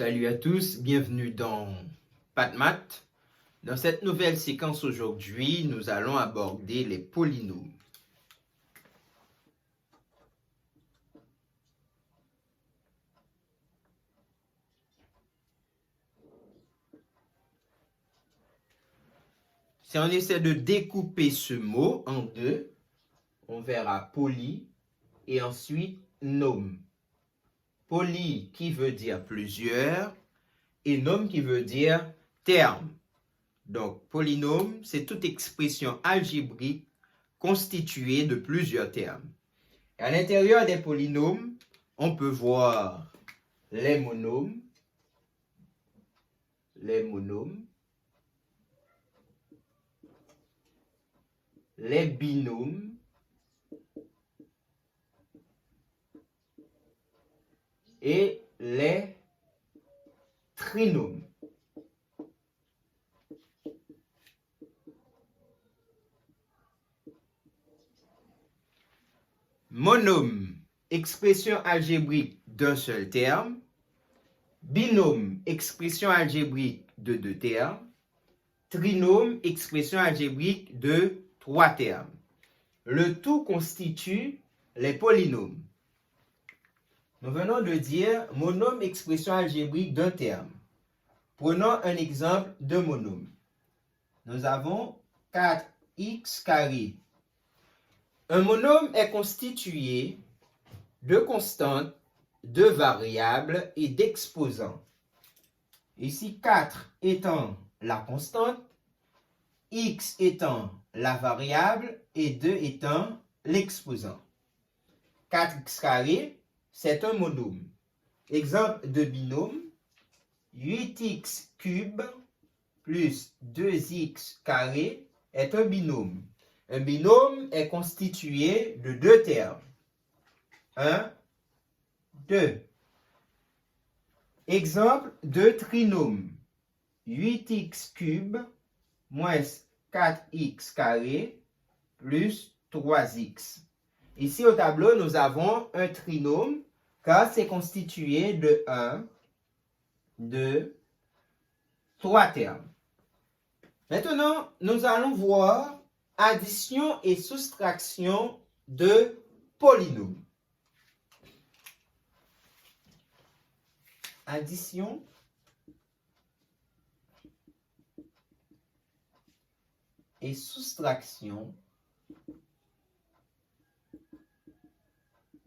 Salut à tous, bienvenue dans PathMath. Dans cette nouvelle séquence aujourd'hui, nous allons aborder les polynômes. Si on essaie de découper ce mot en deux, on verra poly et ensuite nome. Poly qui veut dire plusieurs et nome qui veut dire terme. Donc, polynôme, c'est toute expression algébrique constituée de plusieurs termes. Et à l'intérieur des polynômes, on peut voir les monômes, les binômes, et les trinômes. Monôme, expression algébrique d'un seul terme. Binôme, expression algébrique de deux termes. Trinôme, expression algébrique de trois termes. Le tout constitue les polynômes. Nous venons de dire monôme, expression algébrique d'un terme. Prenons un exemple de monôme. Nous avons 4x carré. Un monôme est constitué de constantes, de variables et d'exposants. Ici, 4 étant la constante, x étant la variable et 2 étant l'exposant. 4x carré, c'est un monôme. Exemple de binôme, 8x cube plus 2x carré est un binôme. Un binôme est constitué de deux termes. 1, 2. Exemple de trinôme. 8x cube moins 4x carré plus 3x. Ici au tableau, nous avons un trinôme car c'est constitué de 1, 2, 3 termes. Maintenant, nous allons voir addition et soustraction de polynômes. Addition et soustraction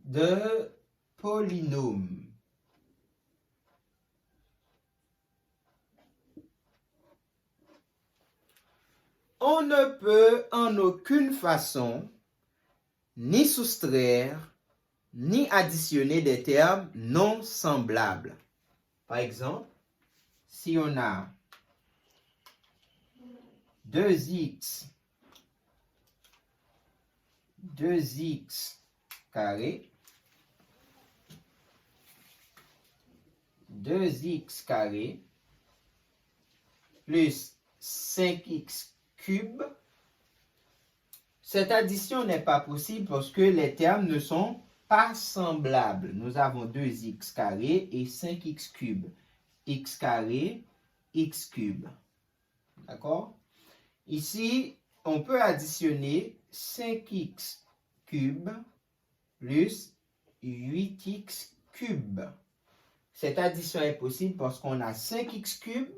de polynômes. On ne peut en aucune façon ni soustraire ni additionner des termes non semblables. Par exemple, si on a 2x carré, 2x carré plus 5x cube, cette addition n'est pas possible parce que les termes ne sont pas semblables. Nous avons 2x carré et 5x cube. X carré, x cube. D'accord? Ici, on peut additionner 5x cube plus 8x cube. Cette addition est possible parce qu'on a 5x cube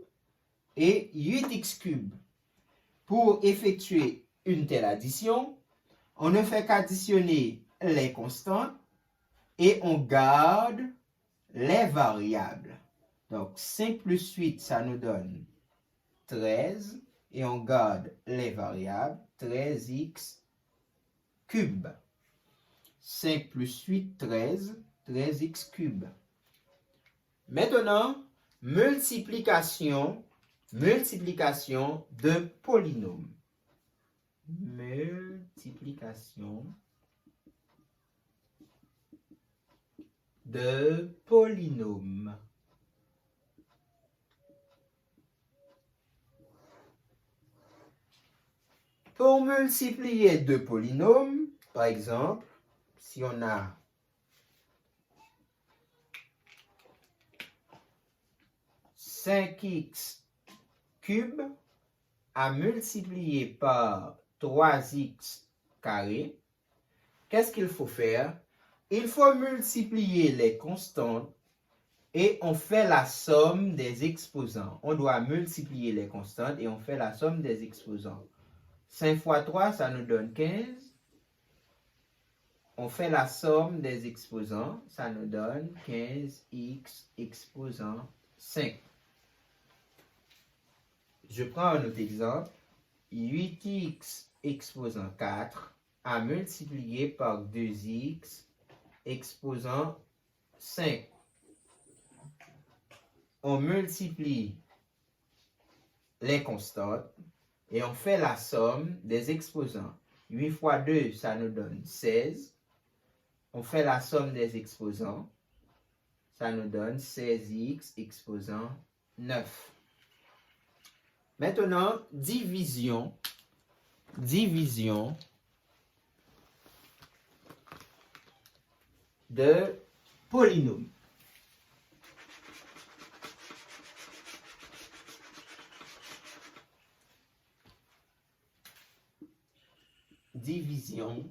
et 8x cube. Pour effectuer une telle addition, on ne fait qu'additionner les constantes et on garde les variables. Donc 5 plus 8, ça nous donne 13 et on garde les variables 13x cube. 5 plus 8, 13, 13x cube. Maintenant, multiplication de polynômes. Multiplication de polynômes. Pour multiplier deux polynômes, par exemple, si on a 5x cube à multiplier par 3x carré. Qu'est-ce qu'il faut faire? Il faut multiplier les constantes et on fait la somme des exposants. On doit multiplier les constantes et on fait la somme des exposants. 5 fois 3, ça nous donne 15. On fait la somme des exposants, ça nous donne 15x exposant 5. Je prends un autre exemple. 8x exposant 4 à multiplier par 2x exposant 5. On multiplie les constantes et on fait la somme des exposants. 8 fois 2, ça nous donne 16. On fait la somme des exposants. Ça nous donne 16x exposant 9. Maintenant, division de polynômes. Division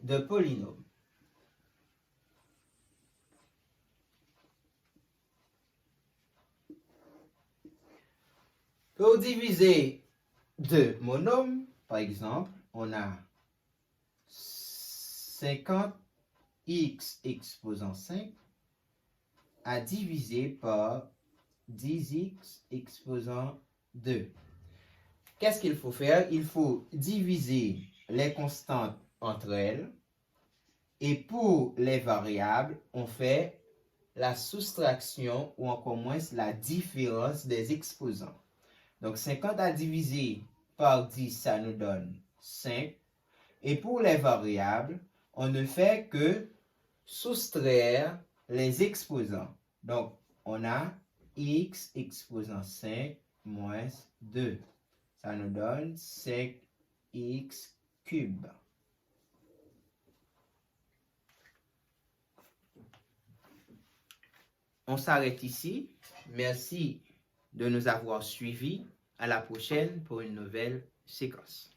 de polynômes. Pour diviser deux monômes, par exemple, on a 50x exposant 5 à diviser par 10x exposant 2. Qu'est-ce qu'il faut faire? Il faut diviser les constantes entre elles et pour les variables, on fait la soustraction ou encore moins la différence des exposants. Donc 50 à diviser par 10, ça nous donne 5. Et pour les variables, on ne fait que soustraire les exposants. Donc, on a x exposant 5 moins 2. Ça nous donne 5x cube. On s'arrête ici. Merci de nous avoir suivis. À la prochaine pour une nouvelle séquence.